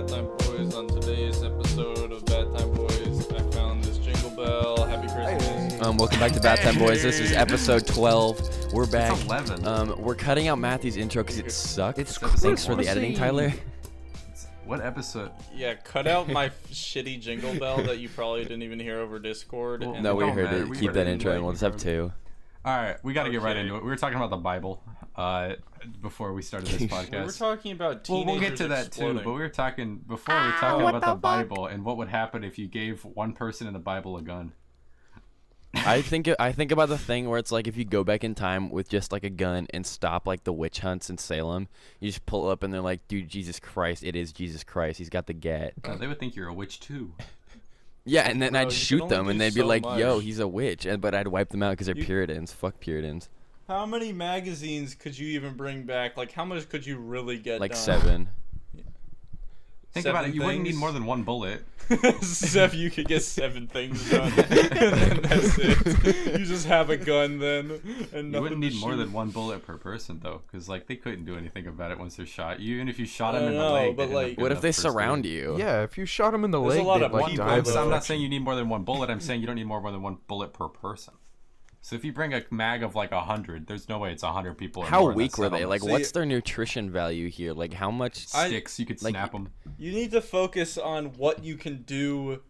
Bathtime Boys. On today's episode of Bathtime Boys, I found this jingle bell. Happy Christmas. Welcome back to Bathtime Boys. This is episode 12. We're back. It's 11. We're cutting out Matthew's intro because it sucked. It's Thanks for the editing, Tyler. What episode? Yeah, cut out my shitty jingle bell that you probably didn't even hear over Discord. Well, and No, we don't heard matter. it. We Keep heard that it intro, and anyway. we'll just have two. All right, we got to get right Okay. into it. We were talking about the Bible before we started this podcast. we were talking about Well, teenagers we'll get to that exploding. too, but we were talking about the Bible and what would happen if you gave one person in the Bible a gun. I think about the thing where it's like if you go back in time with just like a gun and stop like the witch hunts in Salem, you just pull up and they're like, dude, Jesus Christ, it is Jesus Christ. He's got the gat. They would think you're a witch too. Yeah, and then Bro, I'd you can shoot only them and do they'd be so like, yo, much. he's a witch. But I'd wipe them out because they're You- Puritans. Fuck Puritans. How many magazines could you even bring back? Like, how much could you really get Like done? 7. Think about it. You wouldn't need more than one bullet. Seven, you could get 7 things done, and then that's it. You just have a gun then, and You wouldn't nothing need to more shoot. than one bullet per person though, because like they couldn't do anything about it once they're shot. Even if you shot them I in the know, leg, but, they'd end up like- good What if enough they first aid. surround you? Yeah, if you shot him in the There's a leg, lot they'd of like people- die. I'm of not infection. saying you need more than one bullet. I'm saying you don't need more than one bullet per person. So if you bring a mag of like 100, there's no way it's 100 people. Or How more in that weak were they? settlement. Like, See- what's their nutrition value here? Like, how much? Sticks, you could like- snap them. You need to focus on what you can do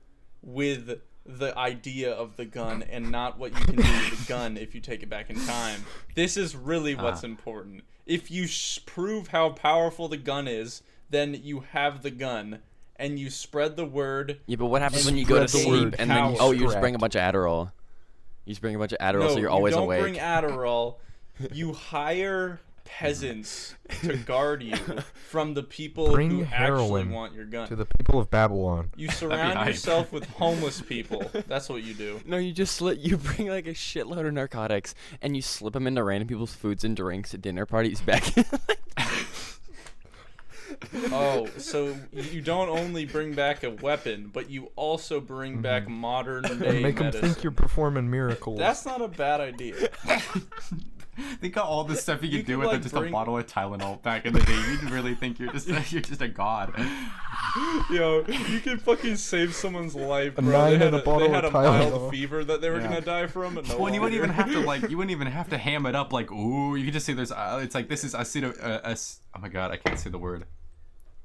with the idea of the gun and not what you can do with the gun if you take it back in time. This is really what's important. If you prove how powerful the gun is, then you have the gun and you spread the word. Yeah, but what happens And when you go to spread the sleep word and then you power. just bring a bunch of Adderall? You just bring a bunch of Adderall No, so you're always you don't awake. bring Adderall. You hire peasants to guard you from the people Bring who actually heroin want your gun. to the people of Babylon. You surround hype. yourself with homeless people. That's what you do. No, you bring like a shitload of narcotics and you slip them into random people's foods and drinks at dinner parties back. Oh, so you don't only bring back a weapon, but you also bring back modern day Make them medicine. think you're performing miracles. That's not a bad idea. Think of all the stuff you could do could, with like, just bring- a bottle of Tylenol back in the day. You'd really think you're just a god. Yo, you can fucking save someone's life, A bro. nine They and a had bottle had of a mild Tylenol. fever that they were Yeah. gonna die from. And no Well, you wouldn't even longer. have to you wouldn't even have to ham it up like ooh. You could just say there's it's like this is oh my god, I can't say the word.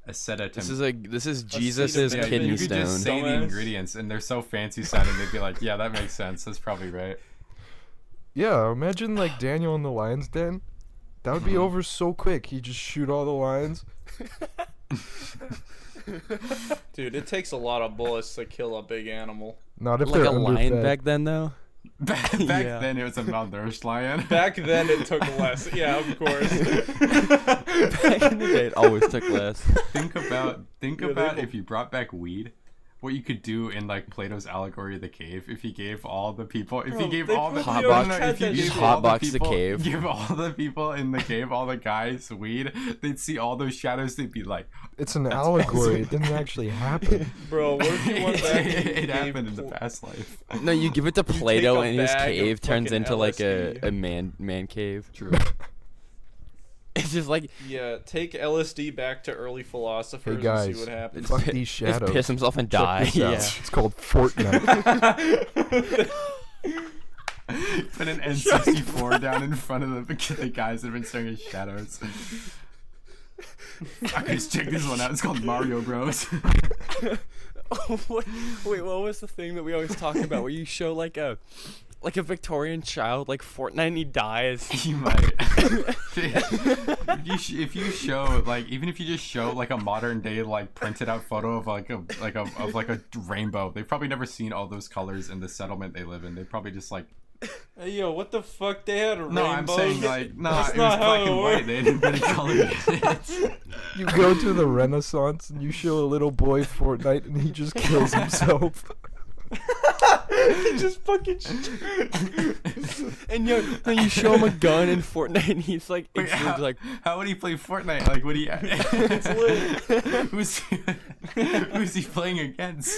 Acetatum. This is Jesus's Yeah, kidney you could just stone. say the Dumbass. ingredients, and they're so fancy sounding. They'd be like, "Yeah, that makes sense. That's probably right." Yeah, imagine like Daniel in the lion's den. That would be over so quick. He'd just shoot all the lions. Dude, it takes a lot of bullets to kill a big animal. Not if Like they're a lion underfed. back then, though. Back Yeah. then, it was a malnourished lion. Back then, it took less. Yeah, of course. Back in the day, it always took less. think about they if you brought back weed. What you could do in like Plato's allegory of the cave if he gave all the people if Bro, he gave they all the probably Hotbox- already no, had if you that gave shit. all the Hotbox the people cave. give all the people in the cave all the guys weed, they'd see all those shadows, they'd be like It's an allegory. It didn't actually happen. Bro, what if you went back and you it gave happened in the pl- past life. No, you give it to take Plato a and his bag of cave turns fucking into like LSD. a man cave. True. It's just like Yeah, take LSD back to early philosophers Hey guys, and see what happens. fuck pi- these just shadows. piss himself and Check die. this out. Yeah. It's called Fortnite. Put an N64 down in front of the guys that have been staring at shadows. Guys, check this one out. It's called Mario Bros. Wait, what was the thing that we always talk about where you show like a Victorian child like Fortnite and he dies? You might. if you show like even if you just show like a modern day like printed out photo of like a rainbow, they've probably never seen all those colors in the settlement they live in. They probably just like Hey, yo, what the fuck? They had no, I'm rainbows? saying like no, That's it was not how black it and white. They didn't put a color in it. You go to the Renaissance and you show a little boy Fortnite and he just kills himself. He just fucking. And then you show him a gun in Fortnite and he's like, Wait, instantly like, how would he play Fortnite? Like, would he? It's lit. who's he playing against?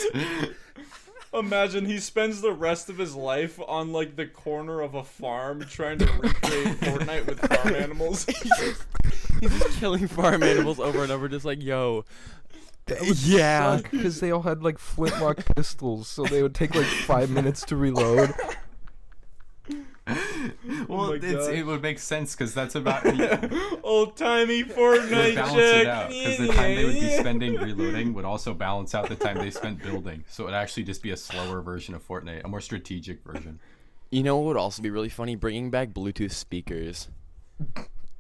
Imagine he spends the rest of his life on like the corner of a farm trying to recreate Fortnite with farm animals. he's just killing farm animals over and over, just like, yo, Yeah. Because they all had like flintlock pistols, so they would take like 5 minutes to reload. Well, my it would make sense because that's about old timey would Fortnite balance check. it out because the time they would be spending reloading would also balance out the time they spent building. So it'd actually just be a slower version of Fortnite, a more strategic version. You know what would also be really funny? Bringing back Bluetooth speakers.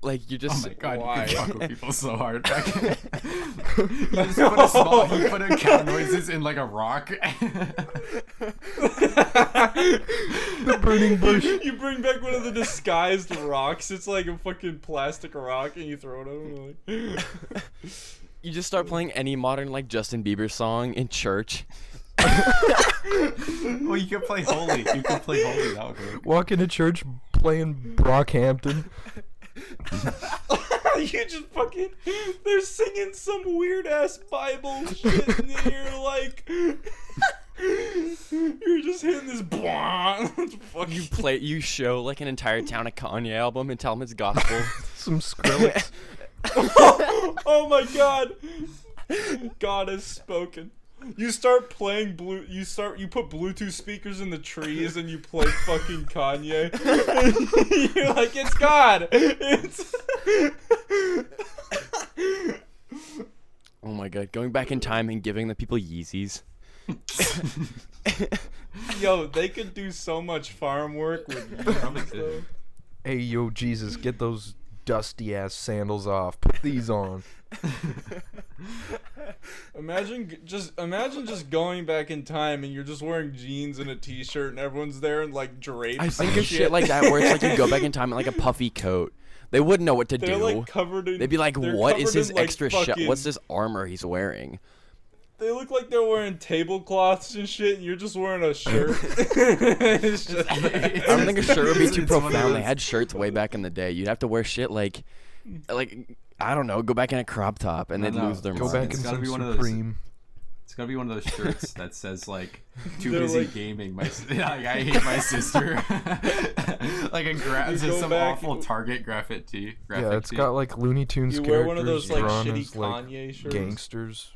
Like, you Oh just... my god, Why? you can fuck with people so hard. You put a cow noises in like a rock. The burning bush. You bring back one of the disguised rocks. It's like a fucking plastic rock, and you throw it at them. Like... You just start playing any modern, like, Justin Bieber song in church. Well, you could play Holy. You could play Holy. That would work. Walk into church playing Brockhampton. You just fucking... They're singing some weird-ass Bible shit, and you're like... You're just hitting this... You show, like, an entire Town of Kanye album and tell them it's gospel. Some Skrillex. Oh my god. God has spoken. You start playing you put Bluetooth speakers in the trees and you play fucking Kanye. You're like, it's God. It's Oh my god, going back in time and giving the people Yeezys. Yo, they could do so much farm work with Yeezys, though. Hey, yo, Jesus, get those dusty ass sandals off. Put these on. Imagine just going back in time and you're just wearing jeans and a t-shirt and everyone's there in like drapes. I think and of shit like that where it's like you go back in time in like a puffy coat. They wouldn't know what to They're do. like covered in. They'd be like, they're "What is covered his in, like, extra fucking- What's this armor he's wearing?" They look like they're wearing tablecloths and shit, and you're just wearing a shirt. It's just- I don't think a shirt would be too It's one of profound. They those- had shirts way back in the day. You'd have to wear shit like I don't know, go back in a crop top and No, they'd no. lose their Go mind. back It's in gotta some be one of those- Supreme. It's gotta be one of those shirts that says like "Too They're busy like- gaming." Like, I hate my sister. Like You just go some back- awful Target graphic tee. Yeah, it's got like Looney Tunes You characters wear one of those like drawn shitty as like Kanye shirts. gangsters.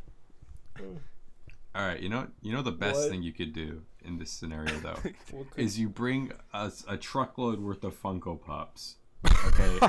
All right, you know the best What? thing you could do in this scenario though What could- is you bring us a truckload worth of Funko Pops. Okay,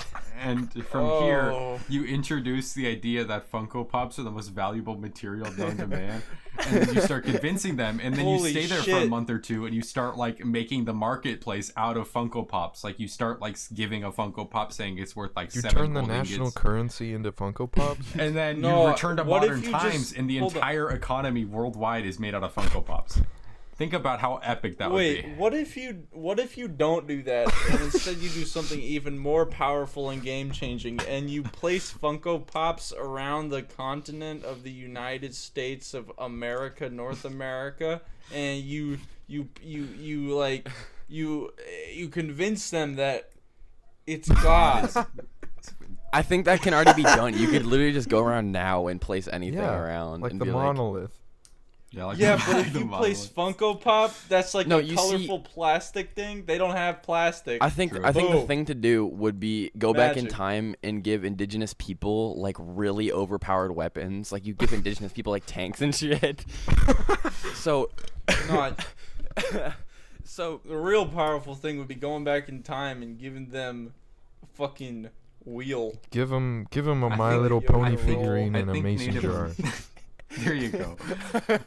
and from here Oh. you introduce the idea that Funko Pops are the most valuable material known to man, and then you start convincing them, and then Holy you stay there for a shit. month or two, and you start like making the marketplace out of Funko Pops. Like you start like giving a Funko Pop saying it's worth like You 7 turn the gold national ingots. currency into Funko Pops. And then No, you return to what if modern you times, just- and the hold on. entire economy worldwide is made out of Funko Pops. Think about how epic that would Wait, be. what if you don't do that and instead you do something even more powerful and game changing and you place Funko Pops around the continent of the United States of America, North America, and you convince them that it's God. I think that can already be done. You could literally just go around now and place anything Yeah, around like and the be monolith. Yeah, like Yeah, but if the you model. place Funko Pop, that's like No, a you see- colorful plastic thing. They don't have plastic. I think True. the Boom. thing to do would be go back in Magic. time and give indigenous people like really overpowered weapons. Like you give indigenous people like tanks and shit. So Not so the real powerful thing would be going back in time and giving them a fucking wheel. Give him a I My think- Little yo, Pony I think- figurine I and a think mason Native- jar. There you go.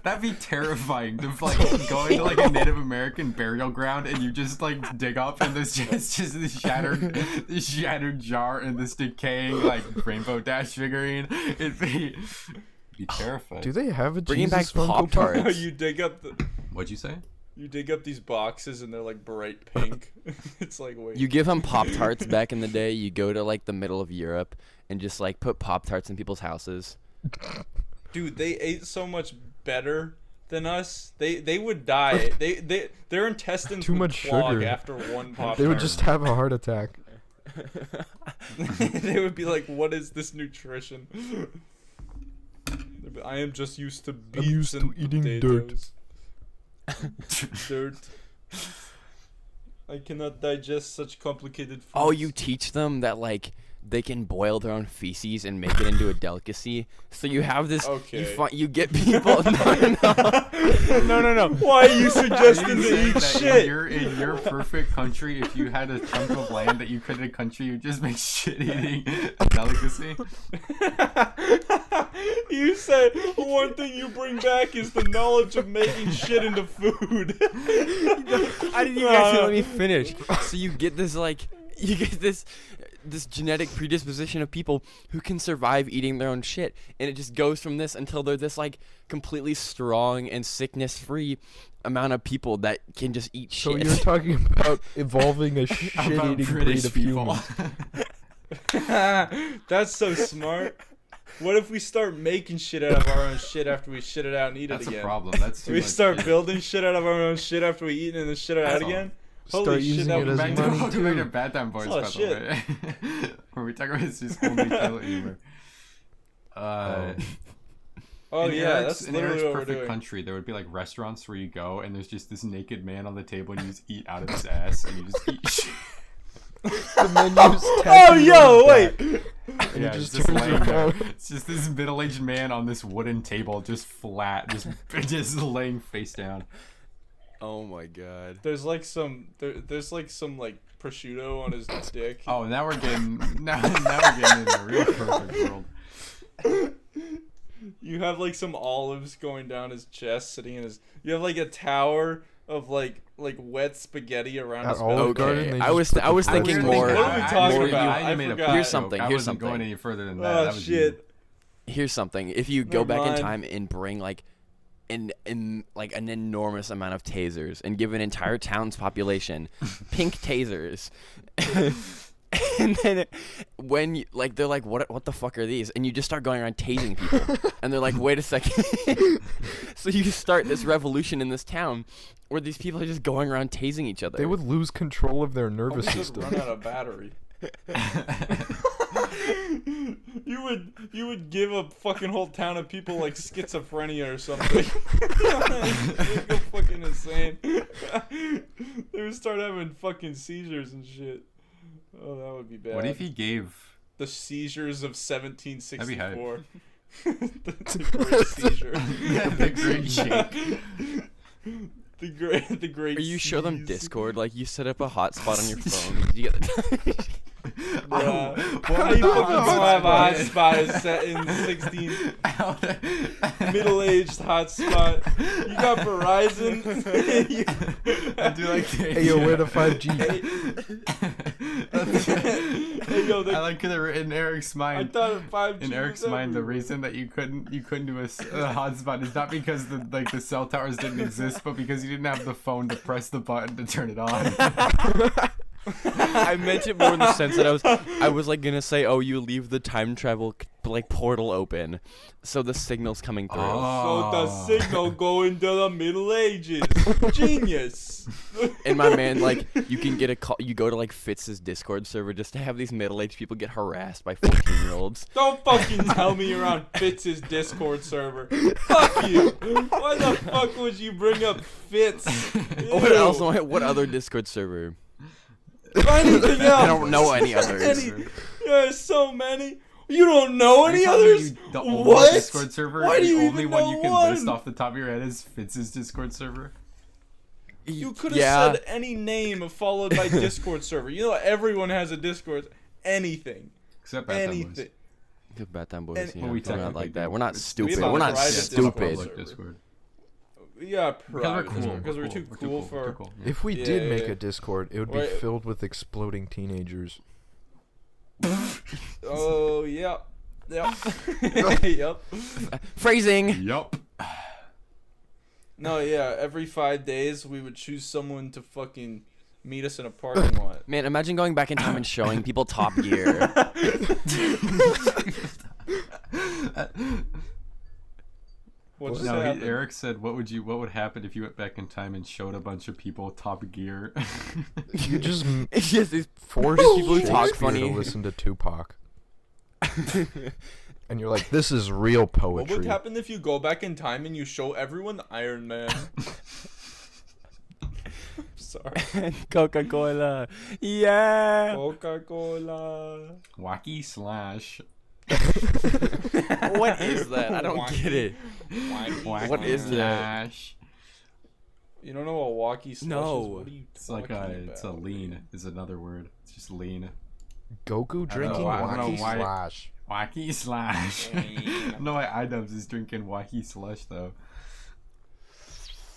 That'd be terrifying to like go into like a Native American burial ground and you just like dig up and there's just this shattered jar and this decaying like Rainbow Dash figurine. It'd be terrifying. Do they have a Bringing Jesus back Funko Pop? Pop-Tarts. You dig up What'd you say? these boxes and they're like bright pink. It's like wait. you give them Pop-Tarts back in the day. You go to like the middle of Europe and just like put Pop-Tarts in people's houses. Dude, they ate so much better than us. They would die. Their intestines Too would much clog sugar. after one pop. They would just have a heart attack. They would be like, "What is this nutrition?" I am just used to beets used to and eating dirt. potatoes. Dirt. I cannot digest such complicated foods. Oh, you teach them that like they can boil their own feces and make it into a delicacy. So you have this. Okay. You get people. No. Why are you suggesting Are you to saying eat that shit? In your perfect country, if you had a chunk of land that you could in a country, you'd just make shit eating a delicacy? You said one thing you bring back is the knowledge of making shit into food. I didn't even actually let me finish. So you get this this genetic predisposition of people who can survive eating their own shit, and it just goes from this until they're this like completely strong and sickness free amount of people that can just eat shit. So you're talking about evolving a shit-eating breed of human. That's so smart. What if we start making shit out of our own shit after we shit it out and eat That's it again? a problem. That's too We much start shit. building shit out of our own shit after we eat it and then shit it out That's again? Start Holy shit, using that it would as Back be to, money, welcome back too. to Bathtime Boys, That's a lot by of the way. Where we talk about it's just only toilet humor. Oh in yeah, Eric's, that's in literally Eric's what we're perfect doing. country, there would be like restaurants where you go and there's just this naked man on the table and you just eat out of his ass and you just eat shit. The menu's Oh, tattooed yo, on wait! his back. And Yeah, he it's just just turns laying there. around. It's just this middle-aged man on this wooden table, just flat, just laying face down. Oh my god. There's like some like prosciutto on his dick. Oh, now we're getting in the real perfect world. You have like some olives going down his chest, sitting in his. You have like a tower of like wet spaghetti around At his Olive belly. Garden, they I just was put the was bread thinking in more. there. What are we talking more about? You I made a forgot. Here's something. I Here's wasn't going something. any further than that. Oh That was shit! Here's something. If you go Never back in mind. time and bring like like an enormous amount of tasers and give an entire town's population pink tasers. And then when you, like they're like what the fuck are these, and you just start going around tasing people and they're like wait a second. So you start this revolution in this town where these people are just going around tasing each other. They would lose control of their Oh, we nervous could system. run out of battery. You would give a fucking whole town of people like schizophrenia or something. They'd go fucking insane. They would start having fucking seizures and shit. Oh, that would be bad. What if he gave? The seizures of 1764? That'd the great seizure. The great shake. The great. Or you show them seize. Discord, like you set up a hotspot on your phone. You get the Yeah. What How would you the fucking have a hotspot hotspot is set in 16 middle-aged hotspot. You got Verizon. I do like the Hey, yo, where the 5G? Hey, yo, I like that in Eric's I mind. thought 5G In Eric's was mind, the everywhere. reason that you couldn't do a hotspot is not because the cell towers didn't exist, but because you didn't have the phone to press the button to turn it on. I meant it more in the sense that I was like gonna say, oh, you leave the time travel like portal open, so the signal's coming through. So the signal go into the Middle Ages. Genius. And my man, like, you can get a call. You go to like Fitz's Discord server just to have these middle-aged people get harassed by 14-year-olds. Don't fucking tell me you're on Fitz's Discord server. Fuck you. Why the fuck would you bring up Fitz? What else? What other Discord server? Anything else? I don't know any others. There's so many. You don't know Are you any telling me others? the only What? Discord server, Why do the you only even one know you can one? list off the top of your head is Fitz's Discord server? You could have Yeah. said any name followed by Discord server. You know everyone has a Discord. Anything. Except Bathtime Boys. Anything. Good Bathtime Boys. And- Yeah, Well, we we're not technically like that. do. We're not It's- stupid. we have We're a not private stupid. Discord. Public Discord. Yeah, Because we're private. cool. Because we're too cool for. We're too cool. Yeah. If we Yeah, did yeah, make yeah. a Discord, it would be Wait. filled with exploding teenagers. Oh, yep. Yep. Yep. Phrasing. Yup. No, yeah. Every 5 days, we would choose someone to fucking meet us in a parking lot. Man, imagine going back in time and showing people Top Gear. What's No, happening? Eric said, "What would happen if you went back in time and showed a bunch of people Top Gear?" You just It's just these force people who talk Shakespeare funny. to listen to Tupac. And you're like, this is real What would poetry. happen if you go back in time and you show everyone Iron Man? sorry. Coca-Cola. Yeah. Coca-Cola. Wacky slash. What is that? I don't get it. Wacky What is that? slash. You don't know what walkie slush No. is? What are you It's like it's a lean. Is another word. It's just lean. Goku drinking I don't know wacky why- slash. Wacky slash. No, why iDubbbz is drinking wacky slush though.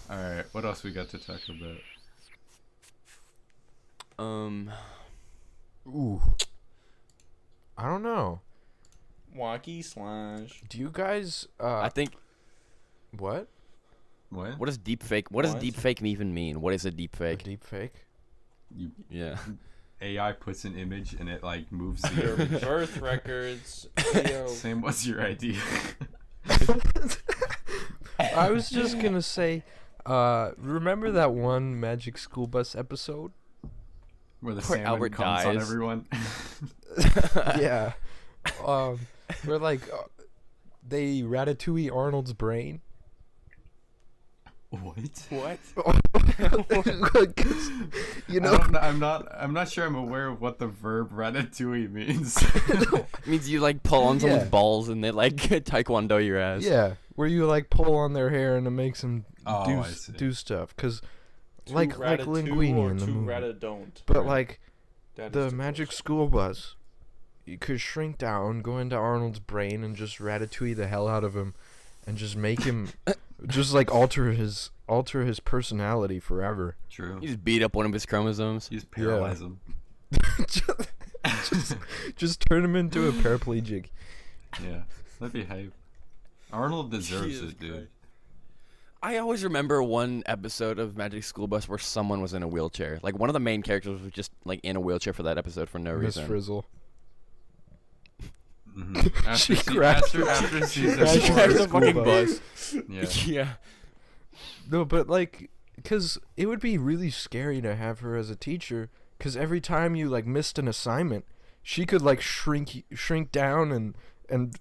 All right, what else we got to talk about? Ooh. I don't know. Walkie slash. Do you guys I think. what? What? What does deepfake? What does What? deepfake even mean? What is a A deepfake? deep fake? You Yeah. AI puts an image and it like moves Your the image. birth records. Yo. Same. What's your ID? I was just gonna say, remember that one Magic School Bus episode? Where the Where salmon Albert comes on dies. everyone. Yeah. Where like they ratatouille Arnold's brain. What? What? 'Cause, you know, I'm not sure I'm aware of what the verb ratatouille means. It means you like pull on someone's Yeah. balls and they like taekwondo your ass. yeah, where you like pull on their hair and it makes them Oh, I see. do stuff. Cause Two like Ratatouille Linguini or in the two movie. Ratadon't. But like That is the the Magic question. School Bus, you could shrink down, go into Arnold's brain, and just ratatouille the hell out of him, and just make him, just like alter his personality forever. True. You just beat up one of his chromosomes. You just paralyze him. just turn him into a paraplegic. Yeah, that'd be hype. Arnold deserves Jesus it, dude. Christ. I always remember one episode of Magic School Bus where someone was in a wheelchair. Like one of the main characters was just like in a wheelchair for that episode for no Miss reason. Frizzle. Mm-hmm. She crashed After season crashed four, her the school fucking bus. bus. yeah. Yeah. No, but like, cause it would be really scary to have her as a teacher. Cause every time you like missed an assignment, she could like shrink down and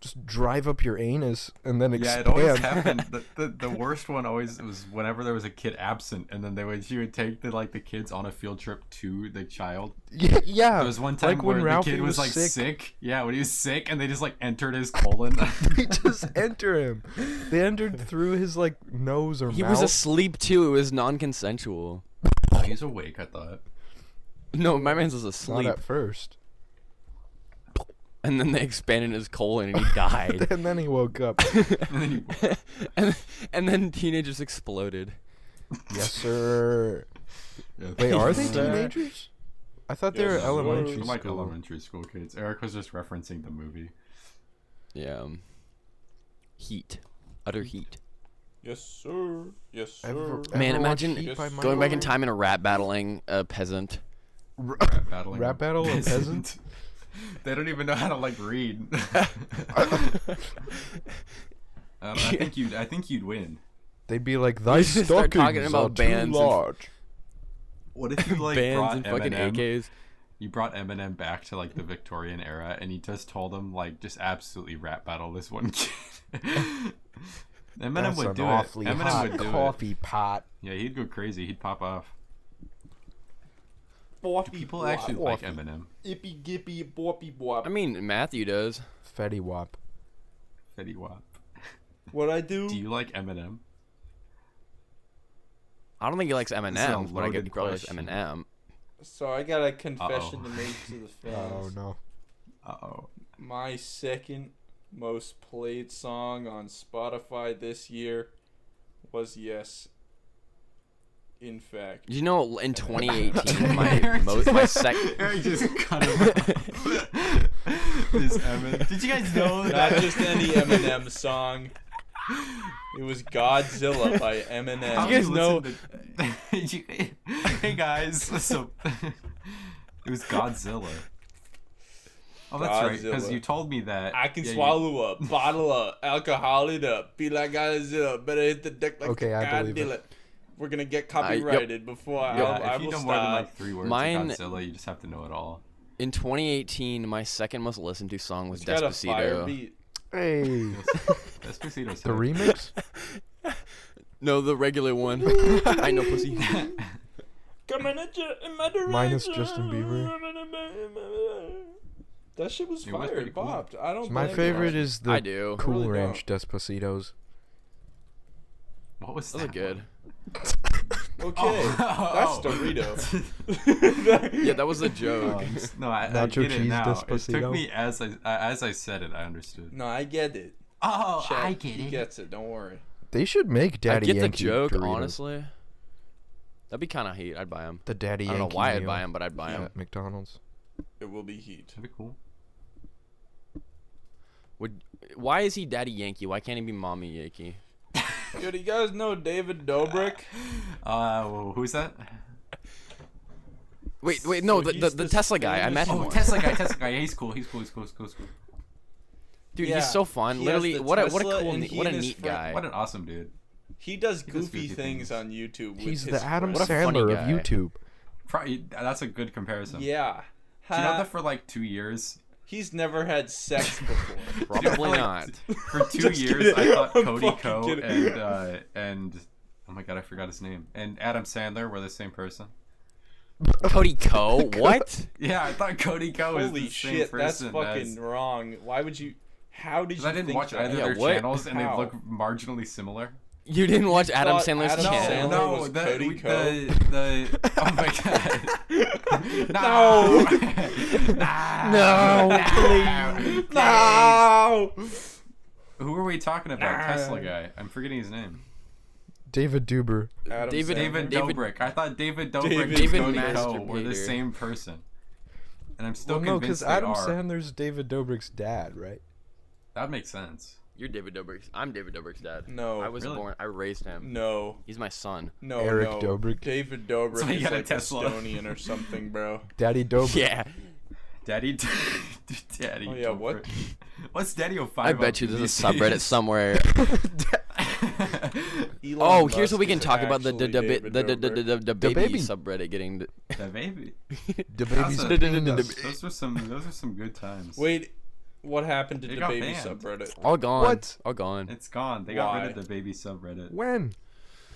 just drive up your anus and then Yeah, expand. it always happened. The worst one always was whenever there was a kid absent, and then she would take the kids on a field trip to the child. Yeah. There was one time like where when the Ralphie kid was like sick. sick. Yeah, when he was sick, and they just like entered his colon. They just enter him. They entered through his like nose or He mouth. was asleep too. It was non-consensual. Oh, he's awake, I thought. No, my man's was Not asleep. at first. And then they expanded his colon and he died. And then he woke up. And then he, and then teenagers exploded. Yes, sir. yeah, Wait, are they Yes, sir. teenagers? I thought they Yes, were sir. elementary They're like school. elementary school kids. Eric was just referencing the movie. Yeah. Heat. Utter heat. Yes, sir. Yes, sir. Ever Man, watched imagine Heat by Michael Going back in Bay? time and a rap battling a peasant. Rap battling. Rap battle of peasant? They don't even know how to like read. I think you'd win. They'd be like, thy just start stockings talking about are bands too and- large. What if you like Bands brought and fucking Eminem? AKs. You brought Eminem back to like the Victorian era, and he just told him like just absolutely rap battle this one kid. Eminem That's would an do it. awfully Eminem hot would do coffee pot. it. Yeah, he'd go crazy. He'd pop off. Boppy People bwop. actually like Eminem. Ippy gippy boppy bwop. I mean, Matthew does. Fetty Wap. Fetty Wap. What I do? Do you like Eminem? I don't think he likes is a M&M's, but I get he loaded probably likes question. M&M. So I got a confession Uh-oh. to make to the fans. Oh no. Uh-oh. My second most played song on Spotify this year was Yes. In fact. You know, in 2018, my second. Eric just cut him off. This Eminem. Did you guys know Not that? just any Eminem song. It was Godzilla by Eminem. How You guys do know- listen to- Hey guys, so it was Godzilla. Oh, that's right, because Godzilla. you told me that. I can Yeah, swallow a bottle of alcohol it up. Be like Godzilla, better hit the deck like Okay, a I believe Godzilla. We're gonna get Yep. copyrighted before I Yeah, if you will know more than stop. like 3 words Mine- of Godzilla, you just have to know it all. In 2018, my second most listened to song was It's got a fire Despacito. beat. Hey. Despacito's The hit. remix? No, the regular one. I know pussy. Can Minus Justin Bieber. That shit was It was fire. pretty It cool. bopped. I don't. My blame favorite you. is the I do. Cool Really Ranch Despacitos. What was Those are that? good. Okay, that's Oh. Dorito. Yeah, that was a joke. No, I Nacho get it cheese now. It Despacito. took me as I said it, I understood. No, I get it. Oh, Chet, he gets it. Don't worry. They should make Daddy I get Yankee the joke, Doritos. honestly. That'd be kind of heat. I'd buy them. The Daddy I don't Yankee know why I'd meal buy them, but I'd buy them. at McDonald's. It will be heat. That'd be cool. Why is he Daddy Yankee? Why can't he be Mommy Yankee? Yo, do you guys know David Dobrik? Who's that? Wait, no, So the he's this Tesla guy. I met him. Oh, once. Tesla guy. Yeah, he's cool. He's cool. Dude, Yeah, he's so fun. he Literally, has the what a Tesla cool, and he what a and his neat friend- guy. What an awesome dude. He does does goofy goofy things things. on YouTube. With He's his the Adam What a funny Sandler of guy. YouTube. Probably, that's a good comparison. Yeah. Do you know that for like 2 years? He's never had sex before. Probably Like, not. For 2 Just years, kidding. I thought I'm Cody fucking Ko kidding. and oh my god, I forgot his name. And Adam Sandler were the same person. Cody Ko? What? Yeah, I thought Cody Ko was Holy the same shit, that's person. fucking wrong. Why would you? How did you? Because I didn't think watch that? either Yeah, of their what? channels, and they How? look marginally similar. You didn't watch Adam thought Sandler's Adam channel? Sandler was Cody Ko? the oh my god. No, please. No. Who are we talking about? Tesla guy. I'm forgetting his name. David Duber. Adam David- Sandler. David Dobrik. I thought David Dobrik and David Cody Ko were the Masturbator. same person. And I'm still Well, no, because convinced they Adam are. Sandler's David Dobrik's dad, right? That makes sense. You're David Dobrik's. I'm David Dobrik's dad. No. I was Really? born. I raised him. No. He's my son. No. Eric no. Dobrik. David Dobrik So he is got a like Tesla. Estonian or something, bro. Daddy Dobrik. Yeah. Daddy. Daddy. Oh, yeah, what? Dobrik. What's Daddy 05? I bet you there's a subreddit somewhere. Elon Oh, here's Musk what we can is talk about the actually David Dobrik. the baby baby. subreddit getting. The baby. The baby's Those are some good times. Wait, what happened to It the got baby banned. subreddit? All gone. What? All gone. It's gone. They got rid Why? of the baby subreddit. When?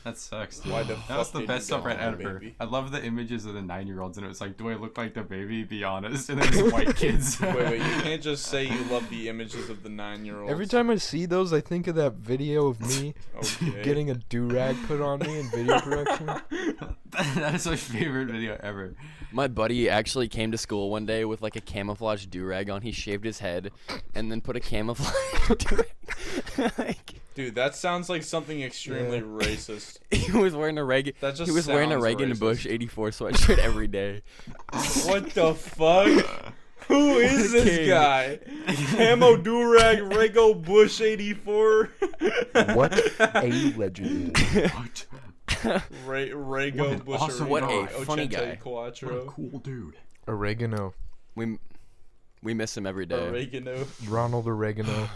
That sucks. Dude. Why the that was fuck the did best you go subreddit on the ever. baby? I love the images of the 9-year-olds, and it was like, do I look like the baby? Be honest. And then there's white kids. Wait, you can't just say you love the images of the 9-year-olds. Every time I see those, I think of that video of me Okay. getting a do-rag put on me in video production. That is my favorite video ever. My buddy actually came to school one day with like a camouflage do-rag on. He shaved his head and then put a camouflage do-rag. Like, Dude, that sounds like something extremely Yeah. racist. he was wearing a That just he was wearing a sounds Reagan racist. Bush 84 sweatshirt every day. What the fuck? Who is this King. guy? Camo Durag Rego Bush 84. What a legend. What? Rego What an Bush awesome What a Oregano funny Ochente guy. Quattro. cool dude. Oregano. We miss him every day. Oregano. Ronald Oregano.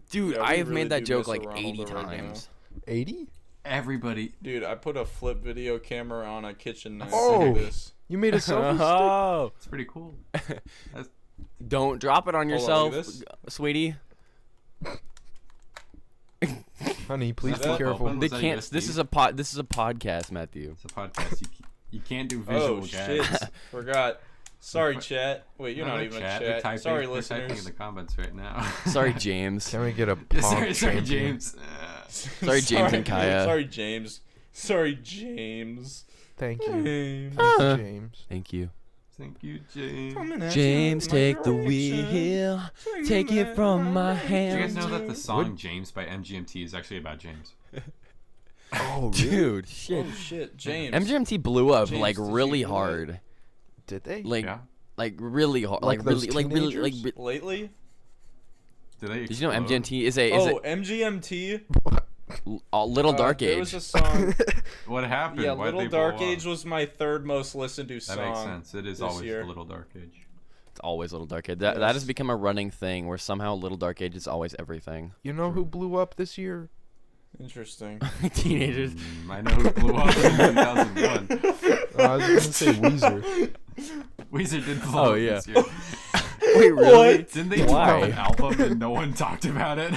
Dude, Yeah, we I have really made that do joke miss a like Ronald 80 Oregano. times. 80? Everybody. Dude, I put a flip video camera on a kitchen knife. Oh. Look at this. You made a selfie stick? Oh, It's pretty cool. don't drop it on Hold on, yourself, look at this. sweetie. Honey, please Is be that careful. open? They Was that can't. USB? This is a podcast, Matthew. It's a podcast. You can't do visual Oh, gags. shit. Forgot. Sorry, chat. Wait, you're No, not no even chat. in We're chat. typing, Sorry, we're typing in listeners. the comments right now. Sorry, James. Can we get a sorry, pog sorry, champion? James. Sorry, James and Kaya. Sorry, James. Sorry, James. Thank you. James. Thank you, James. Thank you. Thank you, James. Coming at James, you, take the my direction. wheel. Take it from my Did you guys hands. know that the song James by MGMT is actually about James? Oh, really? Dude, shit. Oh shit, James. MGMT blew up James, like did you really know that? hard. Did they? Like Yeah. like really hard. Like Like those really like teenagers? Lately? Did they? Did you know explode? MGMT is a Oh, MGMT. Little Dark There Age? was a song. What happened? Yeah, Why'd Little they blow Dark up? Age was my third most listened to That song. makes sense. It is this always year. the Little Dark Age. It's always Little Dark Age. That has Yes. become a running thing where somehow Little Dark Age is always everything. You know who blew up this year? Interesting. Teenagers. I know who blew up in 2001. I was gonna say Weezer. Weezer did blow Oh, up yeah. this year. Wait, really? Didn't they drop Why? an album and no one talked about it?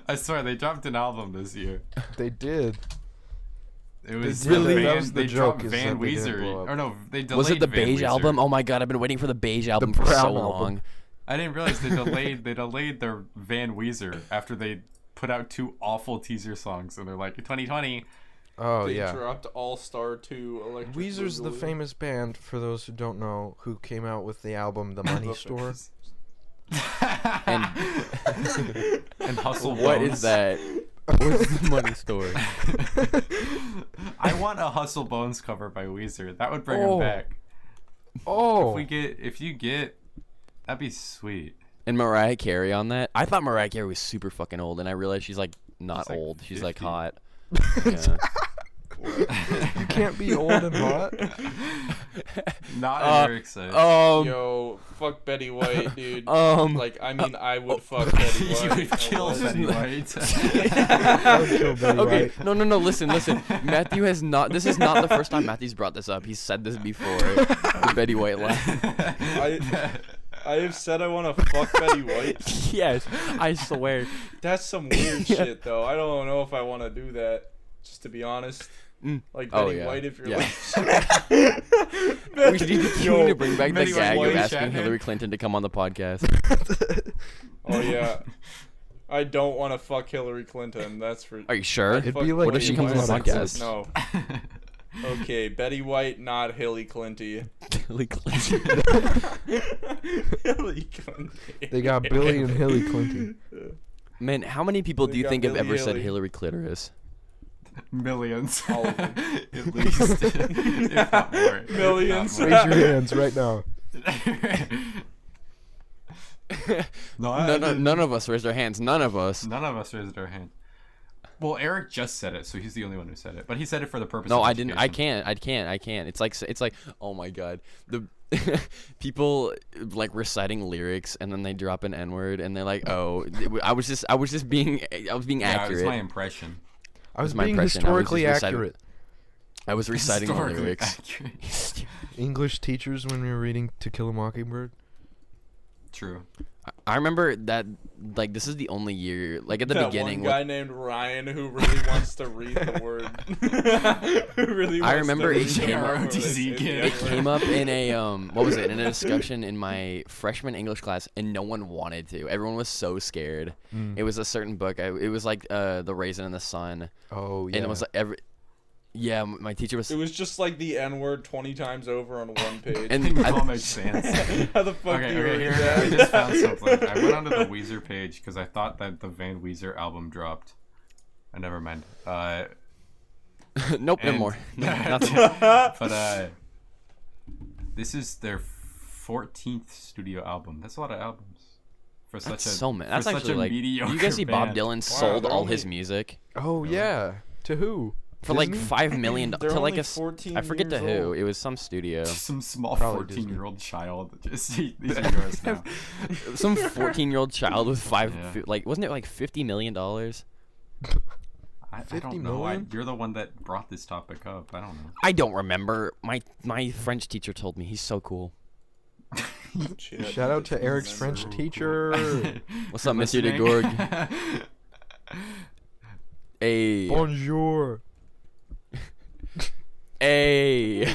I swear they dropped an album this year. They did. It was Really? That was the they joke, dropped is Van that they didn't blow Weezer. up. Or no, they delayed Was it the Van beige Weezer. album? Oh my god, I've been waiting for the beige album for brown so album. long. I didn't realize they delayed their Van Weezer after they put out 2 awful teaser songs, and they're like 2020. Oh They yeah. dropped All Star 2 Electric Weezer's the Boogaloo. famous band, for those who don't know, who came out with the album The Money Store. And And Hustle what Bones. is that? What's the money store? I want a Hustle Bones cover by Weezer. That would bring Oh. him back. Oh, If you get, that'd be sweet. And Mariah Carey on that? I thought Mariah Carey was super fucking old, and I realized she's like not She's like old. She's like 50. hot. Yeah. you can't be old and hot. Not in Eric's side. Yo, fuck Betty White, dude. Like, I mean, I would fuck Betty You White. would kill I would. Betty White. I would kill Betty Okay, White. no, listen. Matthew has not. This is not the first time Matthew's brought this up. He's said this before. The Betty White line. I have said I want to fuck Betty White. Yes, I swear. That's some weird shit, though. I don't know if I want to do that, just to be honest. Like Oh, Betty yeah. White, if you're Yeah. like... We need Yo, to bring back the Betty gag White of asking Shatner. Hillary Clinton to come on the podcast. Oh, yeah. I don't want to fuck Hillary Clinton. That's for... Are you sure? It'd Fuck be like What if she comes on the White. podcast? No. Okay, Betty White, not Hilly Clinty. Hillary Clinton. Hilly Clinty. They got Billy and Hillary Clinton. Man, how many people They do you got think have Billy ever said Hilly. Hillary clitoris? Millions. All of them. At least. If not more. If not Millions. more. Raise your hands right now. None of us raised our hands. None of us. None of us raised our hand. Well, Eric just said it, so he's the only one who said it. But he said it for the purpose. No, of I didn't. I education. can't. It's like, oh my god, the people like reciting lyrics and then they drop an N-word and they're like, oh, I was being Yeah, it was accurate. my impression. I was my being impression. I was just historically reciting- accurate. I was reciting the Historically lyrics. accurate. English teachers when we were reading To Kill a Mockingbird. True. I remember that, like, this is the only year, like, at the That beginning. one guy named Ryan who really wants to read the word. Who really I wants remember to it read came the up- word. ROTC kid. It came up in a what was it? In a discussion in my freshman English class, and no one wanted to. Everyone was so scared. It was a certain book. It was like The Raisin in the Sun, Oh yeah. and it was like Yeah, my teacher was. It was just like the N word 20 times over on one page. And It I- all makes sense. How the fuck do you Okay, read here that? I just found something. I went onto the Weezer page because I thought that the Van Weezer album dropped. Never mind. Nope, no and- more. No, nothing. But this is their 14th studio album. That's a lot of albums for such That's a so mad. for That's such actually a like. mediocre You guys see Bob band. Dylan sold they're all only- his music Oh yeah. To who? for like Disney? $5 million They're to like only a. 14 I forget to years who. old. It was some studio. Some small Probably 14-year-old child. Just these are yours now. Some 14-year-old child with Yeah. like wasn't it like $50 million? I 50 don't know. million? You're the one that brought this topic up. I don't know. I don't remember. My French teacher told me. He's so cool. Shit, Shout out to just Eric's remember. French teacher. What's up, Monsieur de Listening? Gourgue? Hey, Bonjour. hey.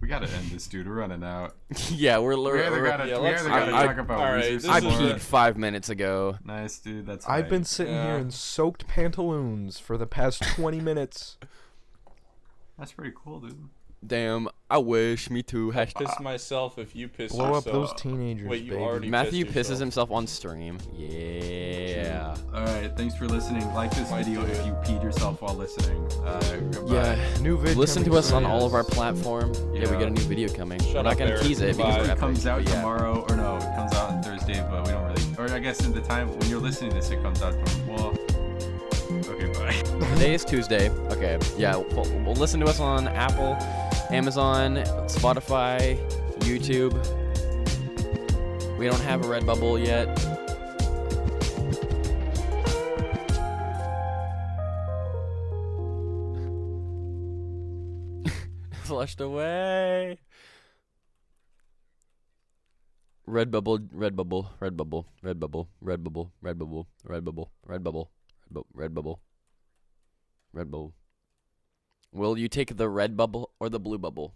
We gotta end this, dude. We're running out. Yeah, We either gotta, yeah, we let's either do gotta it. talk about Alright, Weezer this I some is more. peed 5 minutes ago. Nice, dude. That's I've been right. sitting Yeah. here in soaked pantaloons for the past 20 minutes. That's pretty cool, dude. Damn, I wish. Me too. Piss Hashtag. myself if you piss Blow up yourself. those teenagers, Wait, you baby. already Matthew pissed pisses yourself. himself on stream. Yeah. All right. Thanks for listening. Like this My video if dude. you peed yourself while listening. Goodbye. Yeah. New vid Listen to coming us on soon. all of our platform. Yeah, we Yeah. got a new video coming. Shut We're not up, gonna Eric. tease it because Bye. we're It epic, comes out but yeah. tomorrow, or no, it comes out on Thursday, but we don't really. Or I guess in the time when you're listening to this, it comes out. Well, okay, bye. Today is Tuesday. Okay. Yeah. We'll listen to us on Apple, Amazon, Spotify, YouTube. We don't have a Redbubble yet. Flushed away. Redbubble, Redbubble, Redbubble, Redbubble, Redbubble, Redbubble, Redbubble, Redbubble, Redbubble. Red Bull. Will you take the red bubble or the blue bubble?